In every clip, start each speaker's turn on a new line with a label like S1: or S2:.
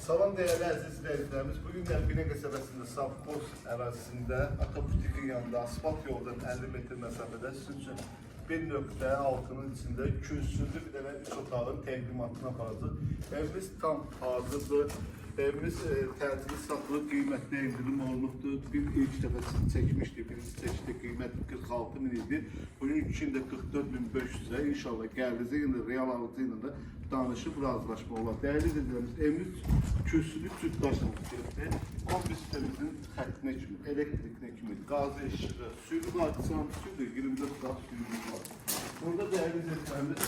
S1: Salam değerli əziz izləyicilərimiz. Bugün Qəlbinə qəsəbəsində Savxoz ərazisində Ataputik'in yanında asfalt yoldan 50 metr məsafədə sizin üçün 1.6'nın içində kürsülü bir dənə 3 otağın təqdimatına aparacaq. Evimiz tam hazırdır. Evimiz təcili satılıb, qiymətli indirim olunubdur. Bir ilk dəfəsini çəkmişdik, birinci çəkişdə qiyməti 46.000 idi. Bugün üçün də 44.500'ə inşallah gəldiğinizdə yine real alıcı ilə də danışıb razılaşma olar. Değerli izləyicilərimiz, evimiz kürsülü cütdaşla tikilibdir. Kombi sistemimizin xəttinə kimi, elektrikine kimi, qazı işığı, suyun artısan, suyu 24 saat suyumuz var. Burada değerli izləyicilərimiz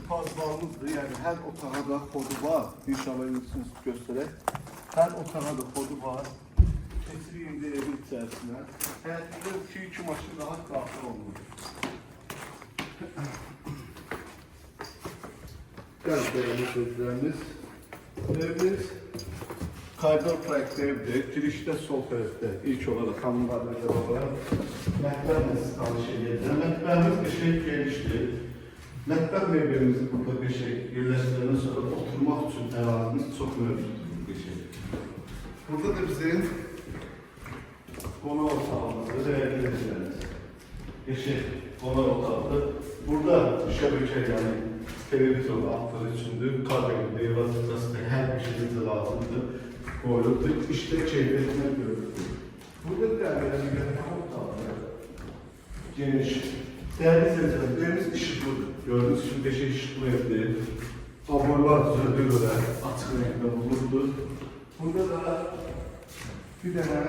S1: fazlalımızdır. Yani her otağa da kodu var. İnşallah iyisiniz göstererek. Her otağa da kodu var. Keçirin evin içerisine. Həyatında 2 maşın rahat daxil olunur. Gəl değerli sözlərimiz. Evimiz koridor proyektli evdir. Girişdə sol tərəfdə ilk olarak hamılarla olarak mətbəxlə sizi tanış edəcəm. Mətbəximiz qəşəng genişdir. Mətbəx mebelimizi burada qəşəng yerləşdirəndən sonra oturmaq üçün ərazimiz çox mövcuddur qəşəng. Burada da bizim qonaq otağımızdır, değerli izləyicilərimiz. Qəşəng qonaq otağıdır. Burada şəbəkə yəni televizyon altları üçündür. Kabel, devrazlıqası da hər bir şeyimiz lazımdır. Qoyulubdur. İşte keyfiyyətinə görülür. Burada değerli otağıdır. Geniş. Değerli izləyicilərimiz, evimiz işıqlıdır. Gördüğünüz gibi beşik ışıklı evdir. Aborlar düzəldə görə açıq renkdə bulunurdur. Burada da bir dənə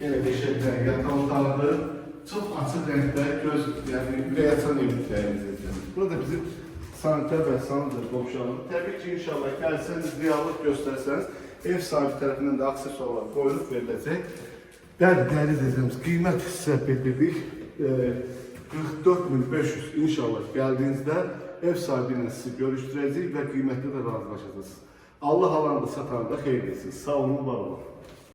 S1: yine beşikdən yataq otağıdır. Çok açıq renkdə göz, yani ürək açan evliliklərimiz. Burada bizim sanitar və sanitar qovşağımız. Təbii ki, inşallah gəlsəniz, reallıq göstərsəniz, ev sahibi tərəfindən də aksesuarlar qoyulub veriləcək. Değerli izləyicilərimiz, qiymət sizə bildirdik. 44.500 inşallah geldiğinizde ev sahibiyle sizi görüştürəcək və qiymətdə də razılaşacağız. Allah alanı da satanı da xeyir etsin. Sağ olun, var olun.